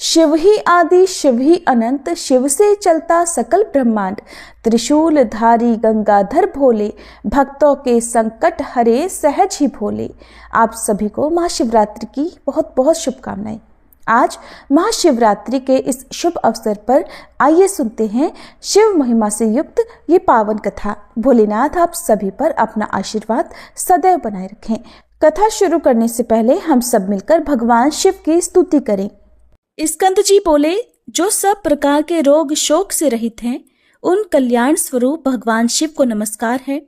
शिव ही आदि शिव ही अनंत, शिव से चलता सकल ब्रह्मांड। त्रिशूल धारी गंगाधर भोले, भक्तों के संकट हरे सहज ही भोले। आप सभी को महाशिवरात्रि की बहुत बहुत शुभकामनाएं। आज महाशिवरात्रि के इस शुभ अवसर पर आइए सुनते हैं शिव महिमा से युक्त ये पावन कथा। भोलेनाथ आप सभी पर अपना आशीर्वाद सदैव बनाए रखें। कथा शुरू करने से पहले हम सब मिलकर भगवान शिव की स्तुति करें। स्कंद जी बोले, जो सब प्रकार के रोग शोक से रहित हैं, उन कल्याण स्वरूप भगवान शिव को नमस्कार है।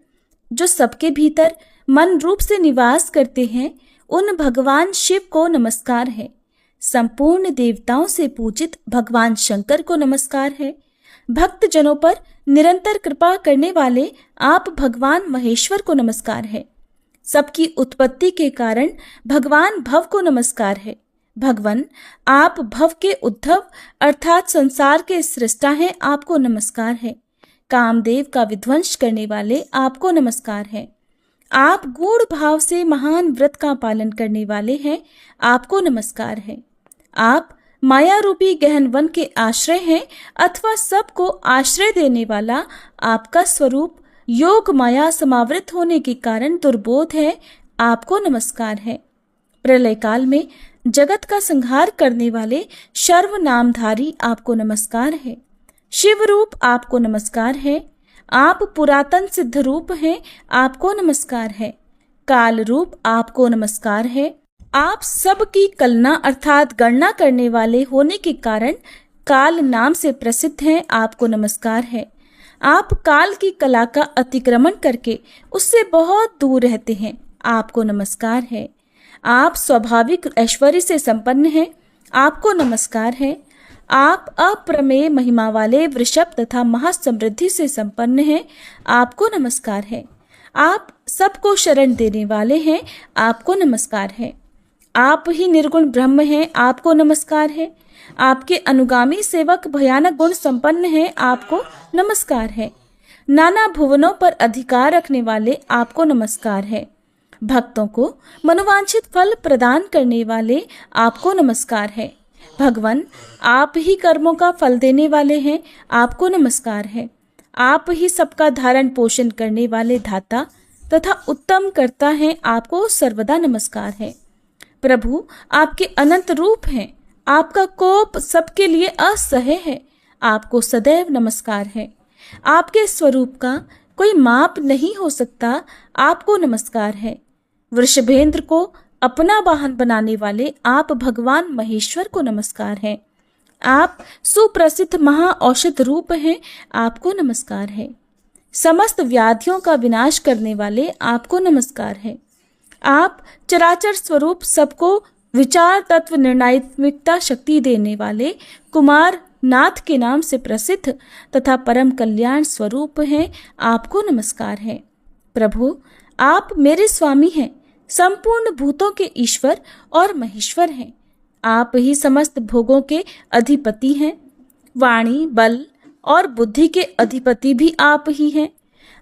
जो सबके भीतर मन रूप से निवास करते हैं, उन भगवान शिव को नमस्कार है। संपूर्ण देवताओं से पूजित भगवान शंकर को नमस्कार है। भक्त जनों पर निरंतर कृपा करने वाले आप भगवान महेश्वर को नमस्कार है। सबकी उत्पत्ति के कारण भगवान भव को नमस्कार है। भगवान आप भव के उद्धव अर्थात संसार के सृष्टा हैं, आपको नमस्कार है। कामदेव का विध्वंस करने वाले आपको नमस्कार है। आप गूढ़ भाव से महान व्रत का पालन करने वाले हैं, आपको नमस्कार है। आप माया रूपी गहन वन के आश्रय हैं अथवा सबको आश्रय देने वाला आपका स्वरूप योग माया समावृत होने के कारण दुर्बोध है, आपको नमस्कार है। प्रलय काल में जगत का संहार करने वाले सर्व नामधारी आपको नमस्कार है। शिव रूप आपको नमस्कार है। आप पुरातन सिद्ध रूप हैं, आपको नमस्कार है। काल रूप आपको नमस्कार है। आप सबकी कलना अर्थात गणना करने वाले होने के कारण काल नाम से प्रसिद्ध हैं, आपको नमस्कार है। आप काल की कला का अतिक्रमण करके उससे बहुत दूर रहते हैं, आपको नमस्कार है। आप स्वाभाविक ऐश्वर्य से संपन्न हैं, आपको नमस्कार है। आप अप्रमेय महिमा वाले वृषभ तथा महासमृद्धि से संपन्न हैं, आपको नमस्कार है। आप सबको शरण देने वाले हैं, आपको नमस्कार है। आप ही निर्गुण ब्रह्म हैं, आपको नमस्कार है। आपके अनुगामी सेवक भयानक गुण संपन्न हैं, आपको नमस्कार है। नाना भुवनों पर अधिकार रखने वाले आपको नमस्कार है। भक्तों को मनोवांछित फल प्रदान करने वाले आपको नमस्कार है। भगवान आप ही कर्मों का फल देने वाले हैं, आपको नमस्कार है। आप ही सबका धारण पोषण करने वाले धाता तथा उत्तम कर्ता हैं, आपको सर्वदा नमस्कार है। प्रभु आपके अनंत रूप हैं, आपका कोप सबके लिए असह्य है, आपको सदैव नमस्कार है। आपके स्वरूप का कोई माप नहीं हो सकता, आपको नमस्कार है। वृषभेंद्र को अपना वाहन बनाने वाले आप भगवान महेश्वर को नमस्कार है। आप सुप्रसिद्ध महाऔषध रूप हैं, आपको नमस्कार है। समस्त व्याधियों का विनाश करने वाले आपको नमस्कार है। आप चराचर स्वरूप सबको विचार तत्व निर्णायत्मिकता शक्ति देने वाले कुमार नाथ के नाम से प्रसिद्ध तथा परम कल्याण स्वरूप हैं, आपको नमस्कार है। प्रभु आप मेरे स्वामी हैं, संपूर्ण भूतों के ईश्वर और महेश्वर हैं। आप ही समस्त भोगों के अधिपति हैं। वाणी बल और बुद्धि के अधिपति भी आप ही हैं।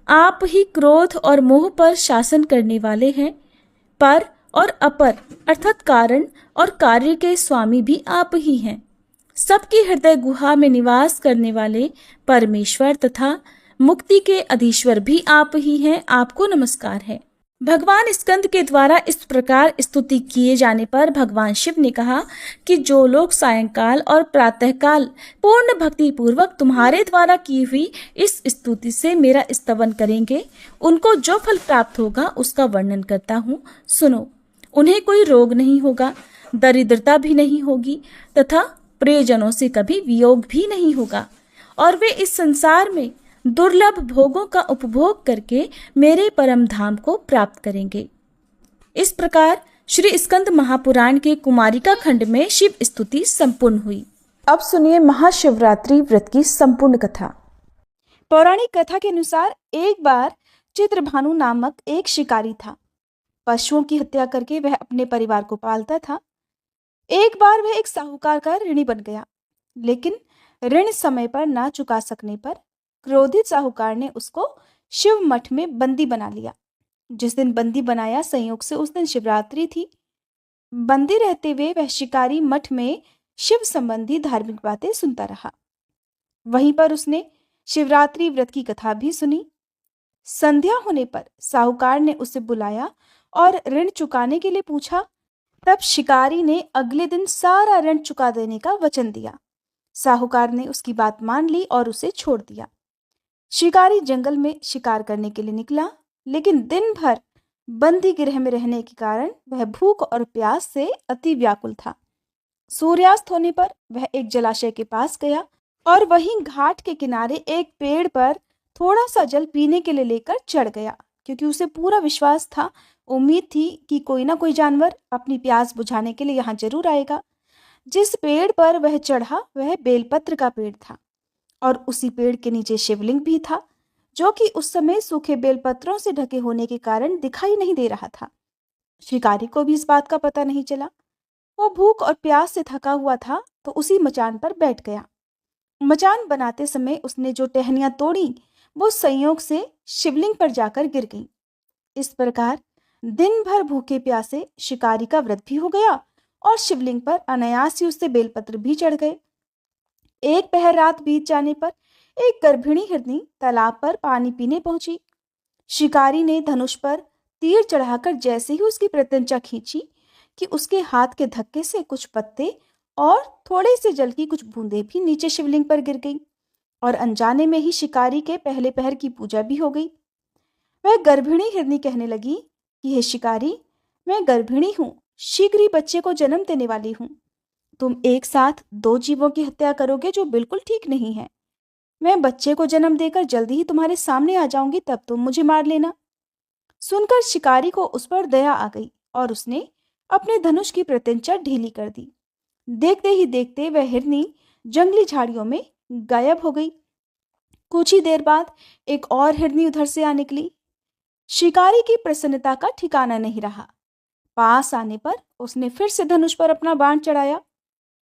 आप ही क्रोध और मोह पर शासन करने वाले हैं। पर और अपर अर्थात कारण और कार्य के स्वामी भी आप ही हैं। सबकी हृदय गुहा में निवास करने वाले परमेश्वर तथा मुक्ति के अधीश्वर भी आप ही हैं, आपको नमस्कार है। भगवान स्कंद के द्वारा इस प्रकार स्तुति किए जाने पर भगवान शिव ने कहा कि जो लोग सायंकाल और प्रातःकाल पूर्ण भक्ति पूर्वक तुम्हारे द्वारा की हुई इस स्तुति से मेरा स्तवन करेंगे, उनको जो फल प्राप्त होगा उसका वर्णन करता हूँ, सुनो। उन्हें कोई रोग नहीं होगा, दरिद्रता भी नहीं होगी तथा प्रियजनों से कभी वियोग भी नहीं होगा, और वे इस संसार में दुर्लभ भोगों का उपभोग करके मेरे परम धाम को प्राप्त करेंगे। इस प्रकार श्री स्कंद महापुराण के कुमारिका खंड में शिव स्तुति संपूर्ण हुई। अब सुनिए महाशिवरात्रि व्रत की संपूर्ण कथा। पौराणिक कथा के अनुसार एक बार चित्रभानु नामक एक शिकारी था। पशुओं की हत्या करके वह अपने परिवार को पालता था। एक बार वह एक साहूकार का ऋणी बन गया, लेकिन ऋण समय पर ना चुका सकने पर क्रोधित साहूकार ने उसको शिव मठ में बंदी बना लिया। जिस दिन बंदी बनाया, संयोग से उस दिन शिवरात्रि थी। बंदी रहते हुए वह शिकारी मठ में शिव संबंधी धार्मिक बातें सुनता रहा। वहीं पर उसने शिवरात्रि व्रत की कथा भी सुनी। संध्या होने पर साहूकार ने उसे बुलाया और ऋण चुकाने के लिए पूछा। तब शिकारी ने अगले दिन सारा ऋण चुका देने का वचन दिया। साहूकार ने उसकी बात मान ली और उसे छोड़ दिया। शिकारी जंगल में शिकार करने के लिए निकला, लेकिन दिन भर बंदी गृह में रहने के कारण वह भूख और प्यास से अति व्याकुल था। सूर्यास्त होने पर वह एक जलाशय के पास गया और वहीं घाट के किनारे एक पेड़ पर थोड़ा सा जल पीने के लिए लेकर चढ़ गया, क्योंकि उसे पूरा विश्वास था, उम्मीद थी कि कोई ना कोई जानवर अपनी प्यास बुझाने के लिए यहाँ जरूर आएगा। जिस पेड़ पर वह चढ़ा वह बेलपत्र का पेड़ था और उसी पेड़ के नीचे शिवलिंग भी था, जो कि उस समय सूखे बेलपत्रों से ढके होने के कारण दिखाई नहीं दे रहा था। शिकारी को भी इस बात का पता नहीं चला। वो भूख और प्यास से थका हुआ था तो उसी मचान पर बैठ गया। मचान बनाते समय उसने जो टहनियां तोड़ी वो संयोग से शिवलिंग पर जाकर गिर गईं। इस प्रकार दिन भर भूखे प्यासे शिकारी का व्रत भी हो गया और शिवलिंग पर अनायास ही उससे बेलपत्र भी चढ़ गए। एक पहर रात बीत जाने पर एक गर्भिणी हिरनी तालाब पर पानी पीने पहुंची। शिकारी ने धनुष पर तीर चढ़ाकर जैसे ही उसकी प्रत्यंचा खींची कि उसके हाथ के धक्के से कुछ पत्ते और थोड़े से जल की कुछ बूंदें भी नीचे शिवलिंग पर गिर गईं और अनजाने में ही शिकारी के पहले पहर की पूजा भी हो गई। वह गर्भिणी हिरनी कहने लगी कि हे शिकारी, मैं गर्भिणी हूं, शीघ्र ही बच्चे को जन्म देने वाली हूं। तुम एक साथ दो जीवों की हत्या करोगे जो बिल्कुल ठीक नहीं है। मैं बच्चे को जन्म देकर जल्दी ही तुम्हारे सामने आ जाऊंगी, तब तुम मुझे मार लेना। सुनकर शिकारी को उस पर दया आ गई और उसने अपने धनुष की प्रत्यंचा ढीली कर दी। देखते ही देखते वह हिरनी जंगली झाड़ियों में गायब हो गई। कुछ ही देर बाद एक और हिरनी उधर से आ निकली। शिकारी की प्रसन्नता का ठिकाना नहीं रहा। पास आने पर उसने फिर से धनुष पर अपना बाण चढ़ाया।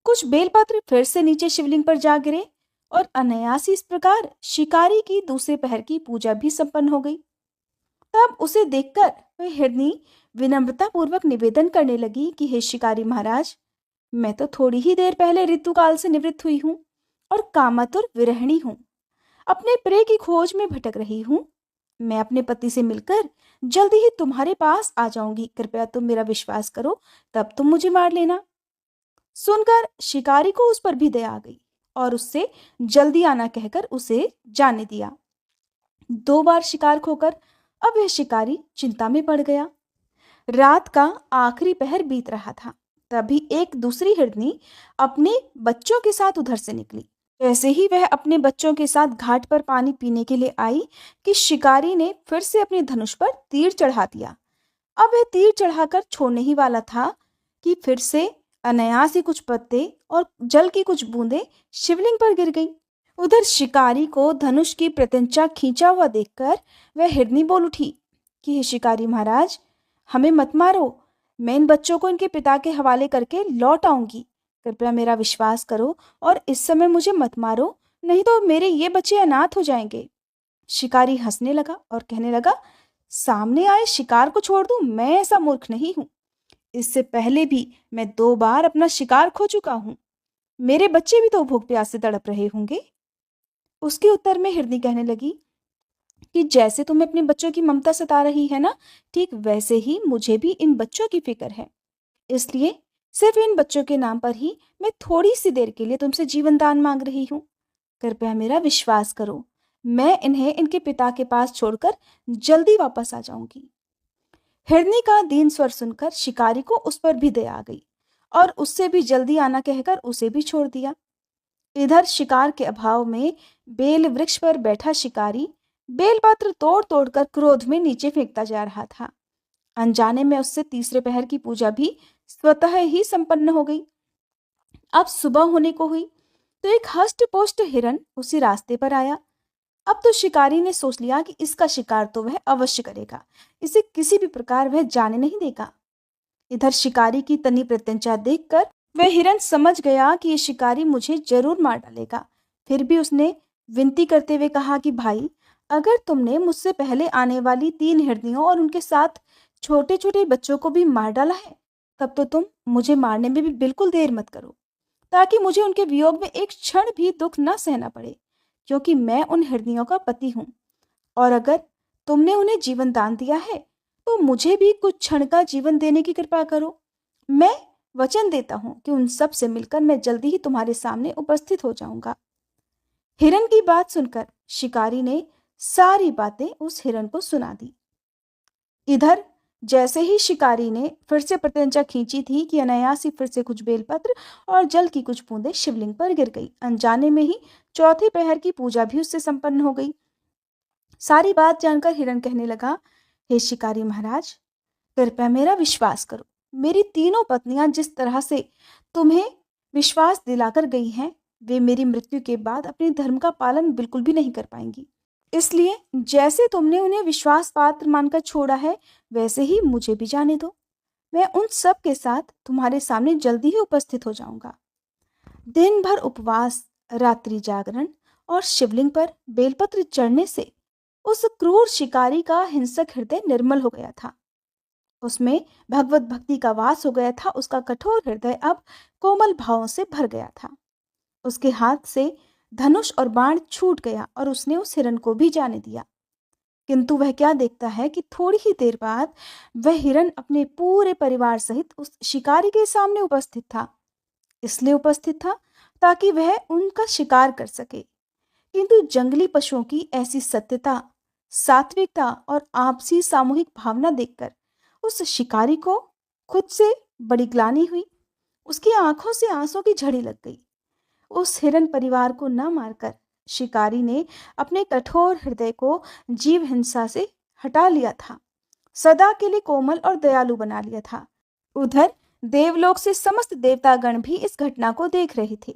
कुछ बेलपत्र फिर से नीचे शिवलिंग पर जा गिरे और अनायास इस प्रकार शिकारी की दूसरे पहर की पूजा भी संपन्न हो गई। तब उसे देखकर वह हिरनी विनम्रता पूर्वक निवेदन करने लगी कि हे शिकारी महाराज, मैं तो थोड़ी ही देर पहले ऋतुकाल से निवृत्त हुई हूँ और कामातुर विरहिणी हूँ। अपने प्रिय की खोज में भटक रही हूँ। मैं अपने पति से मिलकर जल्दी ही तुम्हारे पास आ जाऊंगी। कृपया तुम मेरा विश्वास करो, तब तुम मुझे मार लेना। सुनकर शिकारी को उस पर भी दया आ गई और उससे जल्दी आना कहकर उसे जाने दिया। 2 बार शिकार खोकर अब वह शिकारी चिंता में पड़ गया। रात का आखिरी पहर बीत रहा था। तभी एक दूसरी हिरनी अपने बच्चों के साथ उधर से निकली। जैसे ही वह अपने बच्चों के साथ घाट पर पानी पीने के लिए आई कि शिकारी ने फिर से अपने धनुष पर तीर चढ़ा दिया। अब वह तीर चढ़ाकर छोड़ने ही वाला था कि फिर से अनायास ही कुछ पत्ते और जल की कुछ बूंदें शिवलिंग पर गिर गईं। उधर शिकारी को धनुष की प्रत्यंचा खींचा हुआ देखकर वह हिरनी बोल उठी कि हे शिकारी महाराज, हमें मत मारो। मैं इन बच्चों को इनके पिता के हवाले करके लौट आऊंगी। कृपया मेरा विश्वास करो और इस समय मुझे मत मारो, नहीं तो मेरे ये बच्चे अनाथ हो जाएंगे। शिकारी हंसने लगा और कहने लगा, सामने आए शिकार को छोड़ दूं? मैं ऐसा मूर्ख नहीं हूं। इससे पहले भी मैं 2 बार अपना शिकार खो चुका हूं। मेरे बच्चे भी तो भूख प्यास से तड़प रहे होंगे। उसके उत्तर में हिरनी कहने लगी कि जैसे तुम्हें अपने बच्चों की ममता सता रही है ना, ठीक वैसे ही मुझे भी इन बच्चों की फिक्र है। इसलिए सिर्फ इन बच्चों के नाम पर ही मैं थोड़ी सी देर के लिए तुमसे जीवन दान मांग रही हूँ। कृपया मेरा विश्वास करो, मैं इन्हें इनके पिता के पास छोड़कर जल्दी वापस आ जाऊंगी। हिरनी का दीन स्वर सुनकर शिकारी को उस पर भी दया आ गई और उससे भी जल्दी आना कहकर उसे भी छोड़ दिया। इधर शिकार के अभाव में बेल वृक्ष पर बैठा शिकारी बेलपत्र तोड़ तोड़कर क्रोध में नीचे फेंकता जा रहा था। अनजाने में उससे तीसरे पहर की पूजा भी स्वतः ही संपन्न हो गई। अब सुबह होने को हुई तो एक हष्ट पुष्ट हिरन उसी रास्ते पर आया। अब तो शिकारी ने सोच लिया कि इसका शिकार तो वह अवश्य करेगा, इसे किसी भी प्रकार वह जाने नहीं देगा। इधर शिकारी की तनी प्रत्यंचा देखकर वह हिरन समझ गया कि ये शिकारी मुझे जरूर मार डालेगा। फिर भी उसने विनती करते हुए कहा कि भाई, अगर तुमने मुझसे पहले आने वाली 3 हिरनियों और उनके साथ छोटे छोटे बच्चों को भी मार डाला है, तब तो तुम मुझे मारने में भी बिल्कुल देर मत करो। ताकि मुझे उनके वियोग में एक क्षण भी दुख न सहना पड़े, क्योंकि मैं उन हिरनियों का पति हूँ। और अगर तुमने उन्हें जीवन दान दिया है तो मुझे भी कुछ क्षण का जीवन देने की कृपा करो। मैं वचन देता हूँ कि उन सब से मिलकर मैं जल्दी ही तुम्हारे सामने उपस्थित हो जाऊंगा। हिरन की बात सुनकर शिकारी ने सारी बातें उस हिरन को सुना दी। इधर जैसे ही शिकारी ने फिर से प्रत्यंचा खींची थी कि अनायास ही फिर से कुछ बेलपत्र और जल की कुछ बूंदें शिवलिंग पर गिर गई। अनजाने में ही चौथे पहर की पूजा भी उससे संपन्न हो गई। सारी बात जानकर हिरन कहने लगा, हे शिकारी महाराज, कृपया मेरा विश्वास करो। मेरी तीनों पत्नियां जिस तरह से तुम्हें विश्वास दिलाकर गई हैं, वे मेरी मृत्यु के बाद अपने धर्म का पालन बिल्कुल भी नहीं कर पाएंगी। इसलिए जैसे तुमने उन्हें विश्वास पात्र मानकर छोड़ा है, वैसे ही मुझे भी जाने दो। मैं उन सब के साथ तुम्हारे सामने जल्दी ही उपस्थित हो जाऊंगा। दिन भर उपवास, रात्रि जागरण और शिवलिंग पर बेलपत्र चढ़ने से उस क्रूर शिकारी का हिंसक हृदय निर्मल हो गया था। उसमें भगवत भक्ति का वास हो गया था। उसका कठोर हृदय अब कोमल भावों से भर गया था। उसके हाथ से धनुष और बाण छूट गया और उसने उस हिरन को भी जाने दिया। किंतु वह क्या देखता है कि थोड़ी ही देर बाद वह हिरन अपने पूरे परिवार सहित उस शिकारी के सामने उपस्थित था। इसलिए उपस्थित था ताकि वह उनका शिकार कर सके। किंतु जंगली पशुओं की ऐसी सत्यता, सात्विकता और आपसी सामूहिक भावना देखकर उस शिकारी को खुद से बड़ी ग्लानि हुई। उसकी आंखों से आंसू की झड़ी लग गई। उस हिरन परिवार को न मारकर शिकारी ने अपने कठोर हृदय को जीव हिंसा से हटा लिया था, सदा के लिए कोमल और दयालु बना लिया था। उधर देवलोक से समस्त देवतागण भी इस घटना को देख रहे थे।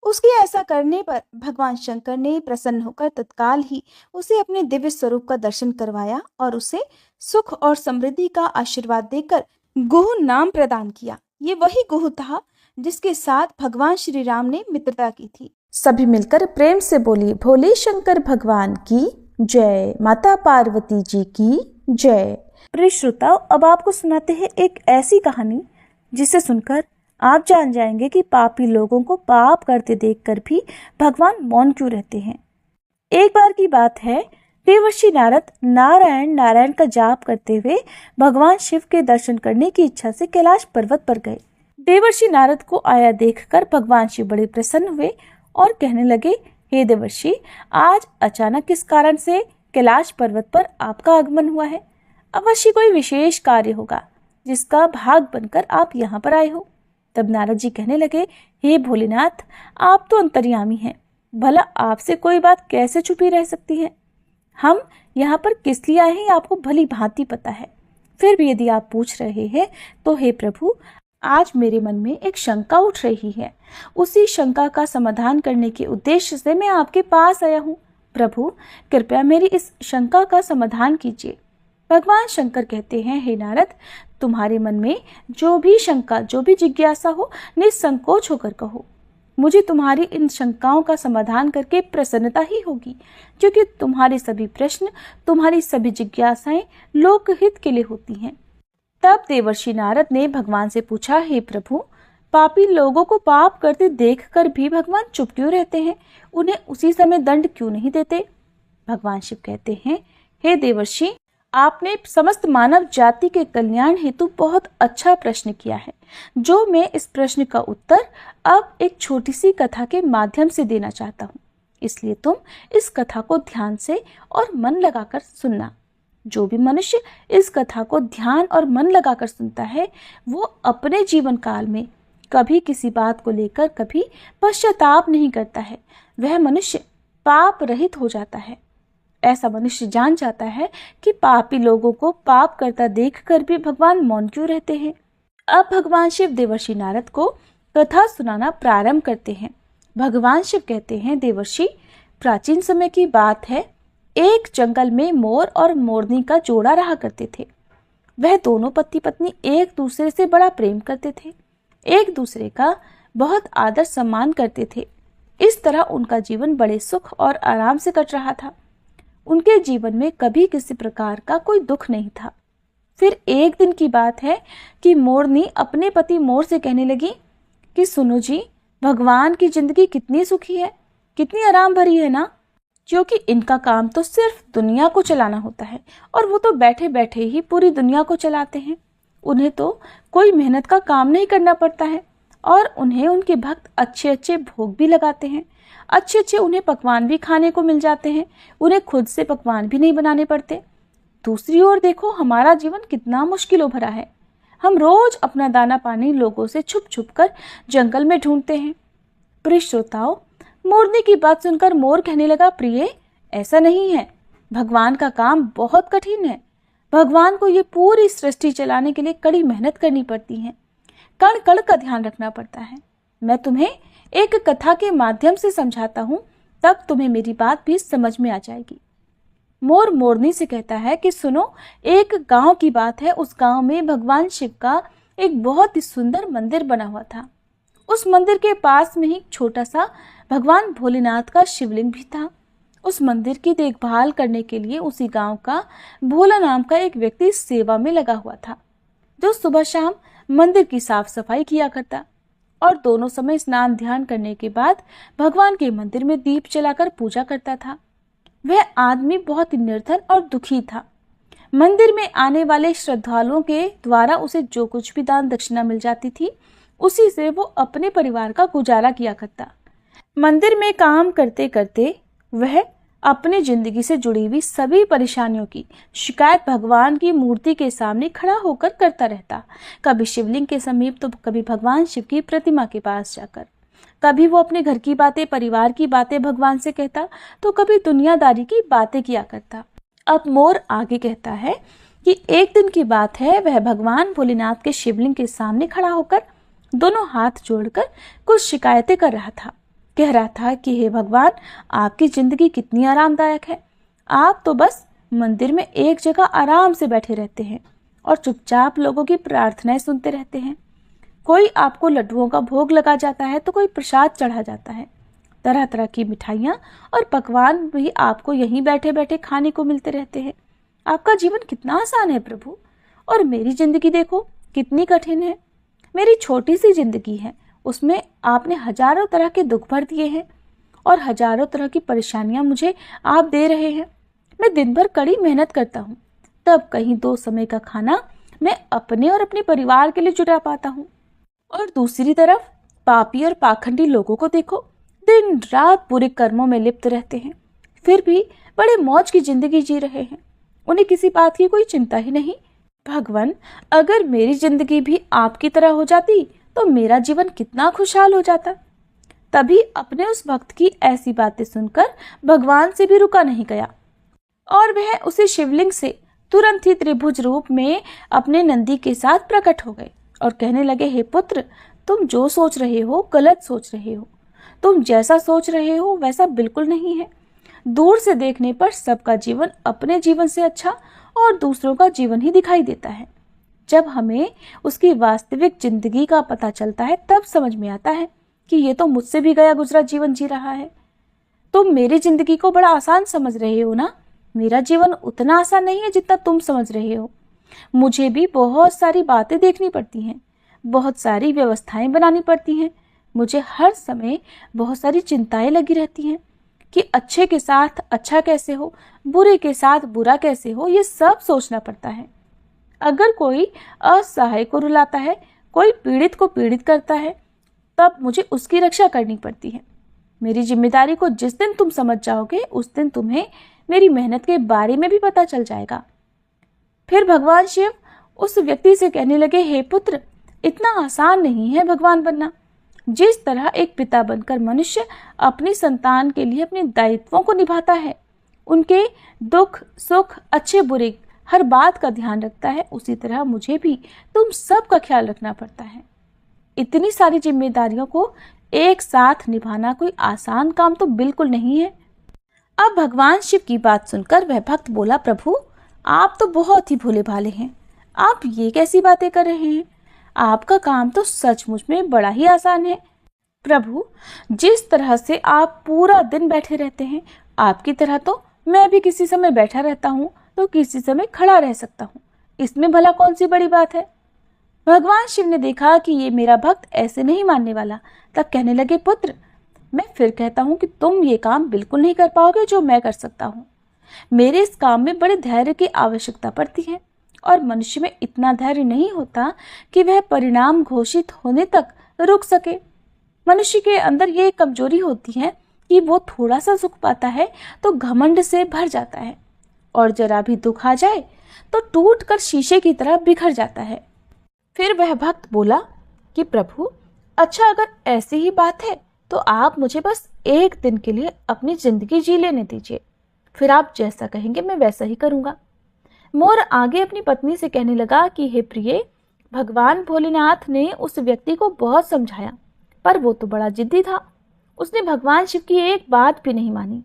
उसके ऐसा करने पर भगवान शंकर ने प्रसन्न होकर तत्काल ही उसे अपने दिव्य स्वरूप का दर्शन करवाया और उसे सुख और समृद्धि का आशीर्वाद देकर गुह नाम प्रदान किया। ये वही गुह था जिसके साथ भगवान श्री राम ने मित्रता की थी। सभी मिलकर प्रेम से बोली, भोले शंकर भगवान की जय, माता पार्वती जी की जय। प्रिय श्रोताओ, अब आपको सुनाते हैं एक ऐसी कहानी जिसे सुनकर आप जान जाएंगे कि पापी लोगों को पाप करते देखकर भी भगवान मौन क्यों रहते हैं। एक बार की बात है, देवर्षि नारद नारायण नारायण का जाप करते हुए भगवान शिव के दर्शन करने की इच्छा से कैलाश पर्वत पर गए। देवर्षि नारद को आया देखकर भगवान शिव बड़े प्रसन्न हुए और कहने लगे, हे देवर्षि, आज अचानक किस कारण से कैलाश पर्वत पर आपका आगमन हुआ है? अवश्य कोई विशेष कार्य होगा जिसका भाग बनकर आप यहाँ पर आए हो। तब नारद जी कहने लगे, हे भोलेनाथ, आप तो अंतर्यामी हैं, भला आपसे कोई बात कैसे छुपी रह सकती है? हम यहाँ पर किस लिए आए हैं आपको भली भांति पता है। फिर भी यदि आप पूछ रहे हैं तो हे प्रभु, आज मेरे मन में एक शंका उठ रही है। उसी शंका का समाधान करने के उद्देश्य से मैं आपके पास आया हूँ। प्रभु, कृपया मेरी इस शंका का समाधान कीजिए। भगवान शंकर कहते हैं, हे नारद, तुम्हारे मन में जो भी शंका, जो भी जिज्ञासा हो, निसंकोच होकर कहो। मुझे तुम्हारी इन शंकाओं का समाधान करके प्रसन्नता ही होगी, क्योंकि तुम्हारे सभी प्रश्न, तुम्हारी सभी जिज्ञासाएं लोकहित के लिए होती हैं। तब देवर्षि नारद ने भगवान से पूछा, हे प्रभु, पापी लोगों को पाप करते देखकर भी भगवान चुप क्यों रहते हैं? उन्हें उसी समय दंड क्यों नहीं देते? भगवान शिव कहते हैं, हे देवर्षि, आपने समस्त मानव जाति के कल्याण हेतु बहुत अच्छा प्रश्न किया है, जो मैं इस प्रश्न का उत्तर अब एक छोटी सी कथा के माध्यम से देना चाहता हूँ। इसलिए तुम इस कथा को ध्यान से और मन लगाकर सुनना। जो भी मनुष्य इस कथा को ध्यान और मन लगाकर सुनता है, वो अपने जीवन काल में कभी किसी बात को लेकर कभी पश्चाताप नहीं करता है। वह मनुष्य पाप रहित हो जाता है। ऐसा मनुष्य जान जाता है कि पापी लोगों को पाप करता देखकर भी भगवान मौन क्यों रहते हैं। अब भगवान शिव देवर्षि नारद को कथा सुनाना प्रारंभ करते हैं। भगवान शिव कहते हैं, देवर्षि, प्राचीन समय की बात है, एक जंगल में मोर और मोरनी का जोड़ा रहा करते थे। वह दोनों पति पत्नी एक दूसरे से बड़ा प्रेम करते थे, एक दूसरे का बहुत आदर सम्मान करते थे। इस तरह उनका जीवन बड़े सुख और आराम से कट रहा था। उनके जीवन में कभी किसी प्रकार का कोई दुख नहीं था। फिर एक दिन की बात है कि मोरनी अपने पति मोर से कहने लगी कि सुनो जी, भगवान की जिंदगी कितनी सुखी है, कितनी आराम भरी है ना, क्योंकि इनका काम तो सिर्फ दुनिया को चलाना होता है और वो तो बैठे बैठे ही पूरी दुनिया को चलाते हैं। उन्हें तो कोई मेहनत का काम नहीं करना पड़ता है और उन्हें उनके भक्त अच्छे अच्छे भोग भी लगाते हैं, अच्छे अच्छे उन्हें पकवान भी खाने को मिल जाते हैं, उन्हें खुद से पकवान भी नहीं बनाने पड़ते। दूसरी ओर देखो, हमारा जीवन कितना मुश्किलों भरा है। हम रोज अपना दाना पानी लोगों से छुप छुप कर जंगल में ढूंढते हैं। प्रिय श्रोताओं, मोरनी की बात सुनकर मोर कहने लगा, प्रिय ऐसा नहीं है, भगवान का काम बहुत कठिन है। भगवान को ये पूरी सृष्टि चलाने के लिए कड़ी मेहनत करनी पड़ती है, कण कण का ध्यान रखना पड़ता है। मैं तुम्हें एक कथा के माध्यम से समझाता हूँ, तब तुम्हें मेरी बात भी समझ में आ जाएगी। मोर मोरनी से कहता है कि सुनो, एक गांव की बात है। उस गांव में भगवान शिव का एक बहुत ही सुंदर मंदिर बना हुआ था। उस मंदिर के पास में ही एक छोटा सा भगवान भोलेनाथ का शिवलिंग भी था। उस मंदिर की देखभाल करने के लिए उसी गांव का भोला नाम का एक व्यक्ति सेवा में लगा हुआ था, जो सुबह शाम मंदिर की साफ सफाई किया करता और दोनों समय स्नान ध्यान करने के बाद भगवान के मंदिर में दीप जलाकर पूजा करता था। वह आदमी बहुत ही निर्धन और दुखी था। मंदिर में आने वाले श्रद्धालुओं के द्वारा उसे जो कुछ भी दान दक्षिणा मिल जाती थी, उसी से वो अपने परिवार का गुजारा किया करता। मंदिर में काम करते करते वह अपनी जिंदगी से जुड़ी हुई सभी परेशानियों की शिकायत भगवान की मूर्ति के सामने खड़ा होकर करता रहता। कभी शिवलिंग के समीप तो कभी भगवान शिव की प्रतिमा के पास जाकर। कभी वो अपने घर की बातें, परिवार की बातें भगवान से कहता, तो कभी दुनियादारी की बातें किया करता। अब मोर आगे कहता है कि एक दिन की बात है, वह भगवान भोलेनाथ के शिवलिंग के सामने खड़ा होकर दोनों हाथ जोड़कर कुछ शिकायतें कर रहा था। कह रहा था कि हे भगवान, आपकी जिंदगी कितनी आरामदायक है। आप तो बस मंदिर में एक जगह आराम से बैठे रहते हैं और चुपचाप लोगों की प्रार्थनाएं सुनते रहते हैं। कोई आपको लड्डुओं का भोग लगा जाता है तो कोई प्रसाद चढ़ा जाता है। तरह तरह की मिठाइयाँ और पकवान भी आपको यहीं बैठे बैठे खाने को मिलते रहते हैं। आपका जीवन कितना आसान है प्रभु, और मेरी जिंदगी देखो कितनी कठिन है। मेरी छोटी सी जिंदगी है, उसमें आपने हजारों तरह के दुख भर दिए हैं और हजारों तरह की परेशानियां मुझे आप दे रहे हैं। मैं दिन भर कड़ी मेहनत करता हूँ, तब कहीं 2 समय का खाना मैं अपने और अपने परिवार के लिए जुटा पाता हूँ। और दूसरी तरफ पापी और पाखंडी लोगों को देखो, दिन रात बुरे कर्मों में लिप्त रहते हैं, फिर भी बड़े मौज की जिंदगी जी रहे हैं। उन्हें किसी बात की कोई चिंता ही नहीं। भगवान, अगर मेरी जिंदगी भी आपकी तरह हो जाती तो मेरा जीवन कितना खुशहाल हो जाता। तभी अपने उस भक्त की ऐसी बातें सुनकर भगवान से भी रुका नहीं गया और वह उसी शिवलिंग से तुरंत ही त्रिभुज रूप में अपने नंदी के साथ प्रकट हो गए और कहने लगे, हे पुत्र, तुम जो सोच रहे हो गलत सोच रहे हो। तुम जैसा सोच रहे हो वैसा बिल्कुल नहीं है। दूर से देखने पर सबका जीवन अपने जीवन से अच्छा और दूसरों का जीवन ही दिखाई देता है। जब हमें उसकी वास्तविक जिंदगी का पता चलता है तब समझ में आता है कि ये तो मुझसे भी गया गुजरा जीवन जी रहा है। तुम मेरी जिंदगी को बड़ा आसान समझ रहे हो ना, मेरा जीवन उतना आसान नहीं है जितना तुम समझ रहे हो। मुझे भी बहुत सारी बातें देखनी पड़ती हैं, बहुत सारी व्यवस्थाएं बनानी पड़ती हैं। मुझे हर समय बहुत सारी चिंताएं लगी रहती हैं कि अच्छे के साथ अच्छा कैसे हो, बुरे के साथ बुरा कैसे हो, ये सब सोचना पड़ता है। अगर कोई असहाय को रुलाता है, कोई पीड़ित को पीड़ित करता है, तब मुझे उसकी रक्षा करनी पड़ती है। मेरी जिम्मेदारी को जिस दिन तुम समझ जाओगे उस दिन तुम्हें मेरी मेहनत के बारे में भी पता चल जाएगा। फिर भगवान शिव उस व्यक्ति से कहने लगे, हे पुत्र, इतना आसान नहीं है भगवान बनना। जिस तरह एक पिता बनकर मनुष्य अपनी संतान के लिए अपने दायित्वों को निभाता है, उनके दुख सुख अच्छे बुरे हर बात का ध्यान रखता है, उसी तरह मुझे भी तुम सब का ख्याल रखना पड़ता है। इतनी सारी जिम्मेदारियों को एक साथ निभाना कोई आसान काम तो बिल्कुल नहीं है। अब भगवान शिव की बात सुनकर वह भक्त बोला, प्रभु, आप तो बहुत ही भोले भाले हैं। आप ये कैसी बातें कर रहे हैं? आपका काम तो सचमुच में बड़ा ही आसान है। प्रभु, जिस तरह से आप पूरा दिन बैठे रहते हैं, आपकी तरह तो मैं भी किसी समय बैठा रहता हूँ तो किसी समय खड़ा रह सकता हूँ। इसमें भला कौन सी बड़ी बात है? भगवान शिव ने देखा कि ये मेरा भक्त ऐसे नहीं मानने वाला, तब कहने लगे, पुत्र मैं फिर कहता हूँ कि तुम ये काम बिल्कुल नहीं कर पाओगे जो मैं कर सकता हूँ। मेरे इस काम में बड़े धैर्य की आवश्यकता पड़ती है और मनुष्य में इतना धैर्य नहीं होता कि वह परिणाम घोषित होने तक रुक सके। मनुष्य के अंदर ये कमजोरी होती है कि वो थोड़ा सा सुख पाता है तो घमंड से भर जाता है और जरा भी दुख आ जाए तो टूट कर शीशे की तरह बिखर जाता है। फिर वह भक्त बोला कि प्रभु, अच्छा अगर ऐसी ही बात है तो आप मुझे बस एक दिन के लिए अपनी जिंदगी जी लेने दीजिए, फिर आप जैसा कहेंगे मैं वैसा ही करूंगा। मोर आगे अपनी पत्नी से कहने लगा कि हे प्रिय, भगवान भोलेनाथ ने उस व्यक्ति को बहुत समझाया पर वो तो बड़ा जिद्दी था, उसने भगवान शिव की एक बात भी नहीं मानी।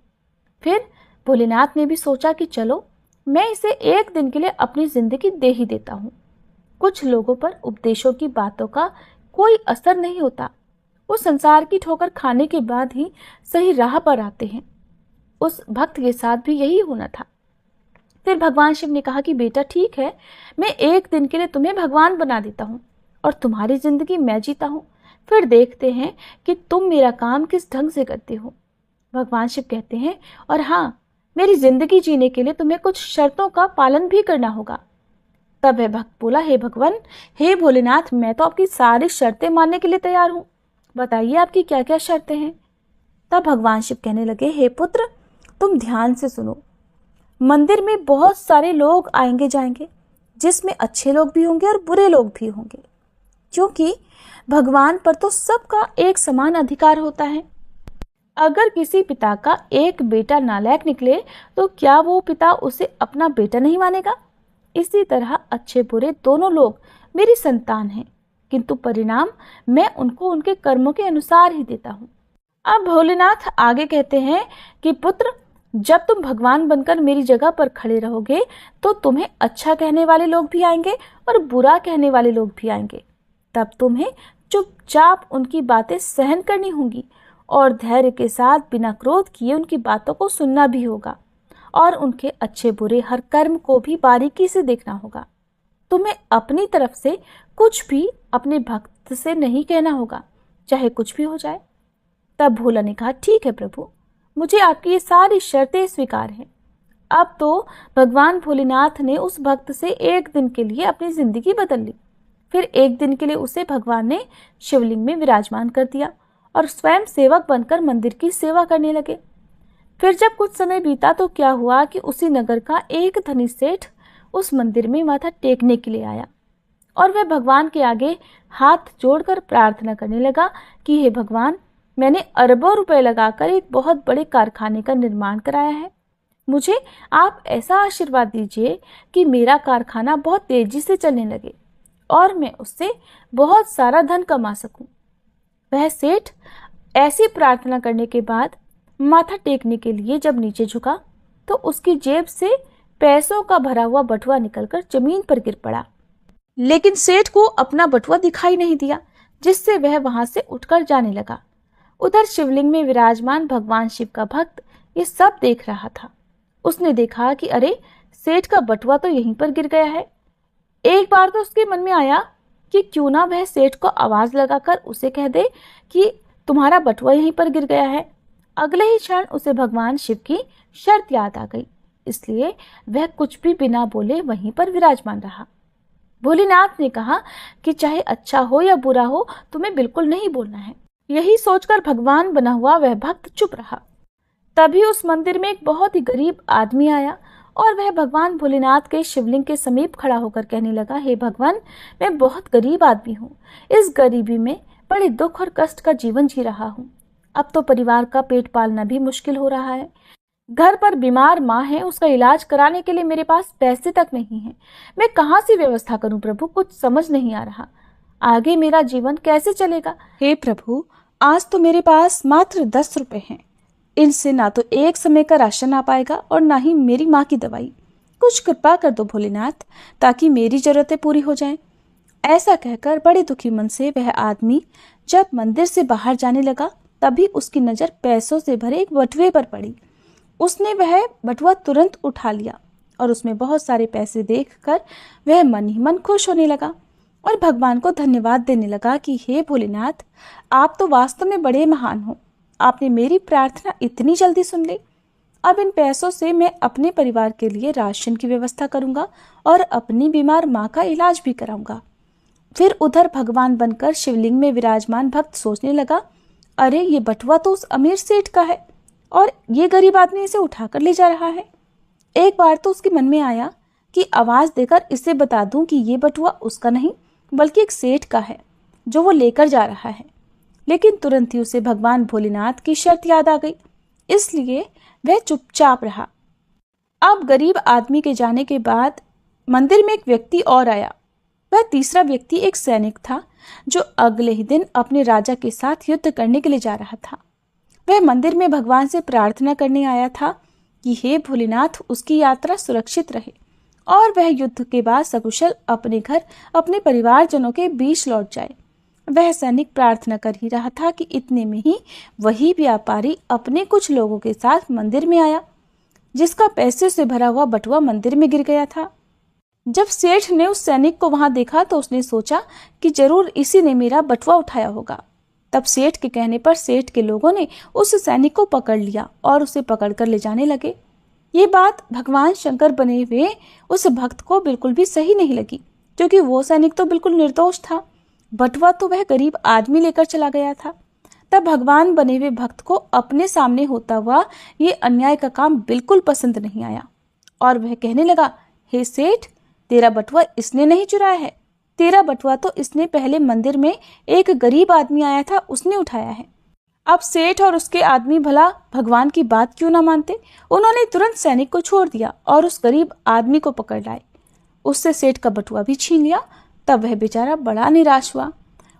फिर भोलेनाथ ने भी सोचा कि चलो मैं इसे एक दिन के लिए अपनी जिंदगी दे ही देता हूँ। कुछ लोगों पर उपदेशों की बातों का कोई असर नहीं होता, वो संसार की ठोकर खाने के बाद ही सही राह पर आते हैं। उस भक्त के साथ भी यही होना था। फिर भगवान शिव ने कहा कि बेटा ठीक है, मैं एक दिन के लिए तुम्हें भगवान बना देता हूँ और तुम्हारी जिंदगी मैं जीता हूँ, फिर देखते हैं कि तुम मेरा काम किस ढंग से करते हो। भगवान शिव कहते हैं, और हाँ, मेरी जिंदगी जीने के लिए तुम्हें कुछ शर्तों का पालन भी करना होगा। तब वह भक्त बोला, हे भगवान, हे भोलेनाथ, मैं तो आपकी सारी शर्तें मानने के लिए तैयार हूँ, बताइए आपकी क्या क्या शर्तें हैं। तब भगवान शिव कहने लगे, हे पुत्र, तुम ध्यान से सुनो। मंदिर में बहुत सारे लोग आएंगे जाएंगे, जिसमें अच्छे लोग भी होंगे और बुरे लोग भी होंगे, क्योंकि भगवान पर तो सबका एक समान अधिकार होता है। अगर किसी पिता का एक बेटा नालायक निकले तो क्या वो पिता उसे अपना बेटा नहीं मानेगा? इसी तरह अच्छे बुरे दोनों लोग मेरी संतान हैं, किंतु परिणाम मैं उनको उनके कर्मों के अनुसार ही देता हूँ। अब भोलेनाथ आगे कहते हैं कि पुत्र, जब तुम भगवान बनकर मेरी जगह पर खड़े रहोगे तो तुम्हें अच्छा कहने वाले लोग भी आएंगे और बुरा कहने वाले लोग भी आएंगे। तब तुम्हें चुपचाप उनकी बातें सहन करनी होंगी और धैर्य के साथ बिना क्रोध किए उनकी बातों को सुनना भी होगा और उनके अच्छे बुरे हर कर्म को भी बारीकी से देखना होगा। तुम्हें अपनी तरफ से कुछ भी अपने भक्त से नहीं कहना होगा, चाहे कुछ भी हो जाए। तब भोला ने कहा, ठीक है प्रभु, मुझे आपकी ये सारी शर्तें स्वीकार हैं। अब तो भगवान भोलेनाथ ने उस भक्त से एक दिन के लिए अपनी जिंदगी बदल ली। फिर एक दिन के लिए उसे भगवान ने शिवलिंग में विराजमान कर दिया और स्वयं सेवक बनकर मंदिर की सेवा करने लगे। फिर जब कुछ समय बीता तो क्या हुआ कि उसी नगर का एक धनी सेठ उस मंदिर में माथा टेकने के लिए आया और वह भगवान के आगे हाथ जोड़कर प्रार्थना करने लगा कि हे भगवान, मैंने अरबों रुपए लगाकर एक बहुत बड़े कारखाने का निर्माण कराया है, मुझे आप ऐसा आशीर्वाद दीजिए कि मेरा कारखाना बहुत तेजी से चलने लगे और मैं उससे बहुत सारा धन कमा सकूं। वह सेठ ऐसी प्रार्थना करने के बाद माथा टेकने के लिए जब नीचे झुका तो उसकी जेब से पैसों का भरा हुआ बटुआ निकलकर जमीन पर गिर पड़ा, लेकिन सेठ को अपना बटुआ दिखाई नहीं दिया, जिससे वह वहां से उठकर जाने लगा। उधर शिवलिंग में विराजमान भगवान शिव का भक्त ये सब देख रहा था। उसने देखा कि अरे, सेठ का बटुआ तो यहीं पर गिर गया है। एक बार तो उसके मन में आया कि क्यों ना वह सेठ को आवाज लगाकर उसे कह दे कि तुम्हारा बटुआ यहीं पर गिर गया है। अगले ही क्षण उसे भगवान शिव की शर्त याद आ गई, इसलिए वह कुछ भी बिना बोले वहीं पर विराजमान रहा। भोलेनाथ ने कहा कि चाहे अच्छा हो या बुरा हो, तुम्हें बिल्कुल नहीं बोलना है। यही सोचकर भगवान बना हुआ वह भक्त चुप रहा। तभी उस मंदिर में एक बहुत ही गरीब आदमी आया और वह भगवान भोलेनाथ के शिवलिंग के समीप खड़ा होकर कहने लगा, हे भगवान, मैं बहुत गरीब आदमी हूँ। इस गरीबी में बड़े दुख और कष्ट का जीवन जी रहा हूँ। अब तो परिवार का पेट पालना भी मुश्किल हो रहा है। घर पर बीमार माँ है, उसका इलाज कराने के लिए मेरे पास पैसे तक नहीं है। मैं कहाँ से व्यवस्था करूँ प्रभु, कुछ समझ नहीं आ रहा। आगे मेरा जीवन कैसे चलेगा? हे प्रभु, आज तो मेरे पास मात्र 10 रुपए हैं। इनसे ना तो एक समय का राशन आ पाएगा और ना ही मेरी माँ की दवाई। कुछ कृपा कर दो भोलेनाथ, ताकि मेरी जरूरतें पूरी हो जाएं। ऐसा कहकर बड़े दुखी मन से वह आदमी जब मंदिर से बाहर जाने लगा, तभी उसकी नजर पैसों से भरे एक बटुए पर पड़ी। उसने वह बटुआ तुरंत उठा लिया और उसमें बहुत सारे पैसे देखकर वह मन ही मन खुश होने लगा। और भगवान को धन्यवाद देने लगा कि हे भोलेनाथ, आप तो वास्तव में बड़े महान हो। आपने मेरी प्रार्थना इतनी जल्दी सुन ली। अब इन पैसों से मैं अपने परिवार के लिए राशन की व्यवस्था करूंगा और अपनी बीमार माँ का इलाज भी कराऊंगा। फिर उधर भगवान बनकर शिवलिंग में विराजमान भक्त सोचने लगा, अरे ये बटुआ तो उस अमीर सेठ का है और ये गरीब आदमी इसे उठाकर ले जा रहा है। एक बार तो उसके मन में आया कि आवाज देकर इसे बता दूं कि ये बटुआ उसका नहीं बल्कि एक सेठ का है जो वो लेकर जा रहा है। लेकिन तुरंत ही उसे भगवान भोलेनाथ की शर्त याद आ गई, इसलिए वह चुपचाप रहा। अब गरीब आदमी के जाने के बाद मंदिर में एक व्यक्ति और आया। वह तीसरा व्यक्ति एक सैनिक था जो अगले ही दिन अपने राजा के साथ युद्ध करने के लिए जा रहा था। वह मंदिर में भगवान से प्रार्थना करने आया था कि हे भोलेनाथ, उसकी यात्रा सुरक्षित रहे और वह युद्ध के बाद सकुशल अपने घर अपने परिवारजनों के बीच लौट जाए। वह सैनिक प्रार्थना कर ही रहा था कि इतने में ही वही व्यापारी अपने कुछ लोगों के साथ मंदिर में आया, जिसका पैसे से भरा हुआ बटुआ मंदिर में गिर गया था। जब सेठ ने उस सैनिक को वहां देखा तो उसने सोचा कि जरूर इसी ने मेरा बटुआ उठाया होगा। तब सेठ के कहने पर सेठ के लोगों ने उस सैनिक को पकड़ लिया और उसे पकड़कर ले जाने लगे। ये बात भगवान शंकर बने हुए उस भक्त को बिल्कुल भी सही नहीं लगी, क्योंकि वो सैनिक तो बिल्कुल निर्दोष था। बटुआ तो वह गरीब आदमी लेकर चला गया था। तब भगवान बने हुए भक्त को अपने सामने होता हुआ ये अन्याय का काम बिल्कुल पसंद नहीं आया और वह कहने लगा, हे सेठ, तेरा बटुआ इसने नहीं चुराया है। तेरा बटुआ तो इसने पहले मंदिर में एक गरीब आदमी आया था उसने उठाया है। अब सेठ और उसके आदमी भला भगवान की बात क्यों ना मानते। उन्होंने तुरंत सैनिक को छोड़ दिया और उस गरीब आदमी को पकड़ लाए। उससे सेठ का बटुआ भी छीन लिया। तब वह बेचारा बड़ा निराश हुआ।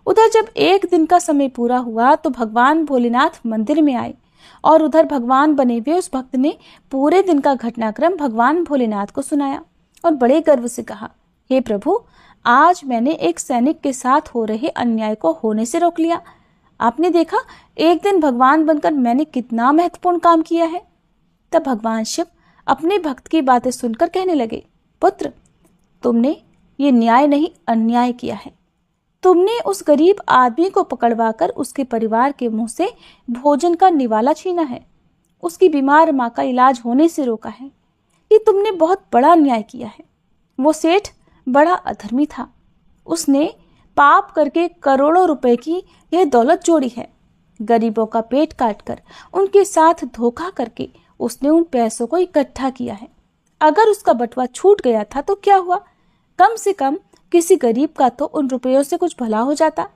उधर जब एक दिन का समय पूरा हुआ तो भगवान भोलेनाथ मंदिर में आए और उधर भगवान बने हुए उस भक्त ने पूरे दिन का घटनाक्रम भगवान भोलेनाथ को सुनाया और बड़े गर्व से कहा, हे प्रभु, आज मैंने एक सैनिक के साथ हो रहे अन्याय को होने से रोक लिया। आपने देखा, एक दिन भगवान बनकर मैंने कितना महत्वपूर्ण काम किया है। तब भगवान शिव अपने भक्त की बातें सुनकर कहने लगे, पुत्र, तुमने ये न्याय नहीं अन्याय किया है। तुमने उस गरीब आदमी को पकड़वाकर उसके परिवार के मुंह से भोजन का निवाला छीना है, उसकी बीमार माँ का इलाज होने से रोका है। ये तुमने बहुत बड़ा अन्याय किया है। वो सेठ बड़ा अधर्मी था। उसने पाप करके करोड़ों रुपए की यह दौलत जोड़ी है। गरीबों का पेट काटकर उनके साथ धोखा करके उसने उन पैसों को इकट्ठा किया है। अगर उसका बटुआ छूट गया था तो क्या हुआ, कम से कम किसी गरीब का तो उन रुपयों से कुछ भला हो जाता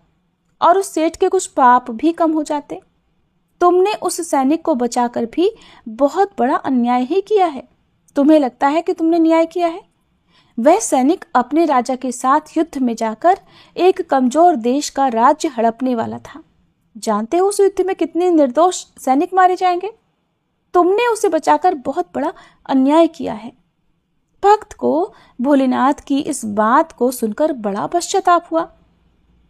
और उस सेठ के कुछ पाप भी कम हो जाते। तुमने उस सैनिक को बचाकर भी बहुत बड़ा अन्याय ही किया है। तुम्हें लगता है कि तुमने न्याय किया है। वह सैनिक अपने राजा के साथ युद्ध में जाकर एक कमजोर देश का राज्य हड़पने वाला था। जानते हो उस युद्ध में कितने निर्दोष सैनिक मारे जाएंगे। तुमने उसे बचाकर बहुत बड़ा अन्याय किया है। भक्त को भोलेनाथ की इस बात को सुनकर बड़ा पश्चाताप हुआ।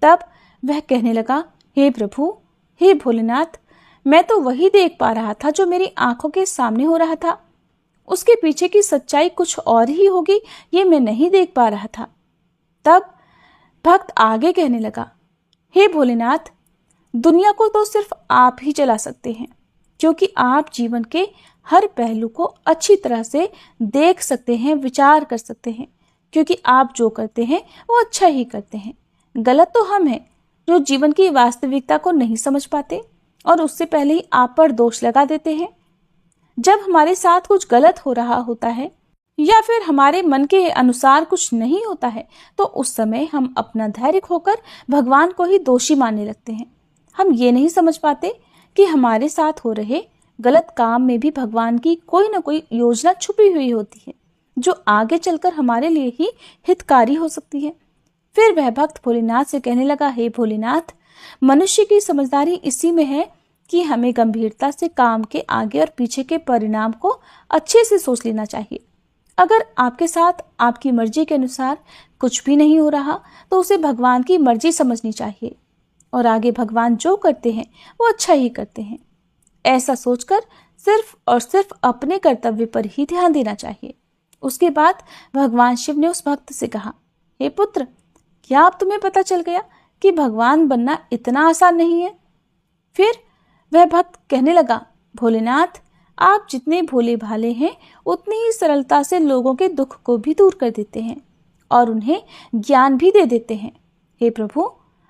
तब वह कहने लगा, हे प्रभु, हे भोलेनाथ, मैं तो वही देख पा रहा था जो मेरी आंखों के सामने हो रहा था। उसके पीछे की सच्चाई कुछ और ही होगी, ये मैं नहीं देख पा रहा था। तब भक्त आगे कहने लगा, हे भोलेनाथ, दुनिया को तो सिर्फ आप ही चला सकते हैं, क्योंकि आप जीवन के हर पहलू को अच्छी तरह से देख सकते हैं, विचार कर सकते हैं, क्योंकि आप जो करते हैं वो अच्छा ही करते हैं। गलत तो हम हैं जो जीवन की वास्तविकता को नहीं समझ पाते और उससे पहले ही आप पर दोष लगा देते हैं। जब हमारे साथ कुछ गलत हो रहा होता है या फिर हमारे मन के अनुसार कुछ नहीं होता है तो उस समय हम अपना धैर्य खोकर भगवान को ही दोषी मानने लगते हैं। हम ये नहीं समझ पाते कि हमारे साथ हो रहे गलत काम में भी भगवान की कोई ना कोई योजना छुपी हुई होती है जो आगे चलकर हमारे लिए ही हितकारी हो सकती है। फिर वह भक्त भोलेनाथ से कहने लगा, हे भोलेनाथ, मनुष्य की समझदारी इसी में है कि हमें गंभीरता से काम के आगे और पीछे के परिणाम को अच्छे से सोच लेना चाहिए। अगर आपके साथ आपकी मर्जी के अनुसार कुछ भी नहीं हो रहा तो उसे भगवान की मर्जी समझनी चाहिए और आगे भगवान जो करते हैं वो अच्छा ही करते हैं। ऐसा सोचकर सिर्फ और सिर्फ अपने कर्तव्य पर ही ध्यान देना चाहिए। उसके बाद भगवान शिव ने उस भक्त से कहा, हे पुत्र, क्या अब तुम्हें पता चल गया कि भगवान बनना इतना आसान नहीं है? फिर वह भक्त कहने लगा, भोलेनाथ, आप जितने भोले भाले हैं उतनी ही सरलता से लोगों के दुख को भी दूर कर देते हैं और उन्हें ज्ञान भी दे देते हैं। हे प्रभु,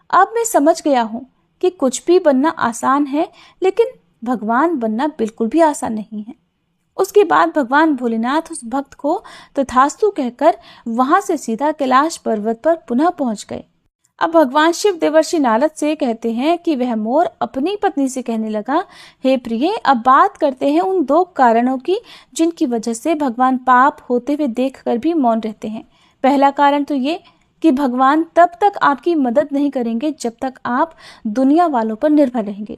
अब मैं समझ गया हूँ कि कुछ भी बनना आसान है, लेकिन भगवान बनना बिल्कुल भी आसान नहीं है। उसके बाद भगवान भोलेनाथ उस भक्त को तथास्तु कहकर वहां से सीधा कैलाश पर्वत पर पुनः पहुंच गए। अब भगवान शिव देवर्षि नारद से कहते हैं कि वह मोर अपनी पत्नी से कहने लगा, हे प्रिय, अब बात करते हैं उन 2 कारणों की जिनकी वजह से भगवान पाप होते हुए देखकर भी मौन रहते हैं। पहला कारण तो ये कि भगवान तब तक आपकी मदद नहीं करेंगे जब तक आप दुनिया वालों पर निर्भर रहेंगे।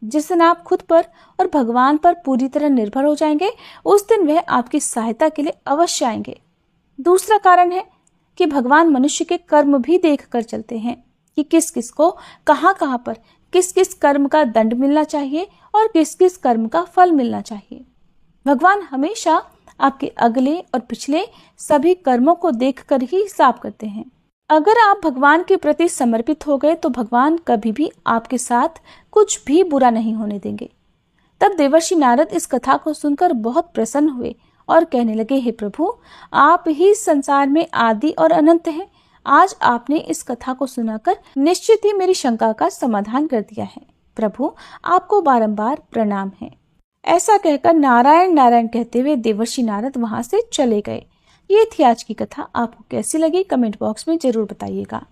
जिस दिन आप खुद पर और भगवान पर पूरी तरह निर्भर हो जाएंगे, उस दिन वह आपकी सहायता के लिए अवश्य आएंगे। दूसरा कारण है कि भगवान मनुष्य के कर्म भी देख कर चलते हैं कि किस किस को कहाँ पर किस किस कर्म का दंड मिलना चाहिए और किस किस कर्म का फल मिलना चाहिए। भगवान हमेशा आपके अगले और पिछले सभी कर्मों को देखकर ही हिसाब करते हैं। अगर आप भगवान के प्रति समर्पित हो गए तो भगवान कभी भी आपके साथ कुछ भी बुरा नहीं होने देंगे। तब देवर्षि नारद इस कथा को सुनकर बहुत प्रसन्न हुए और कहने लगे, हे प्रभु, आप ही संसार में आदि और अनंत हैं। आज आपने इस कथा को सुनाकर निश्चित ही मेरी शंका का समाधान कर दिया है। प्रभु, आपको बारंबार प्रणाम है। ऐसा कहकर नारायण नारायण कहते हुए देवर्षि नारद वहां से चले गए। ये थी आज की कथा। आपको कैसी लगी कमेंट बॉक्स में जरूर बताइएगा।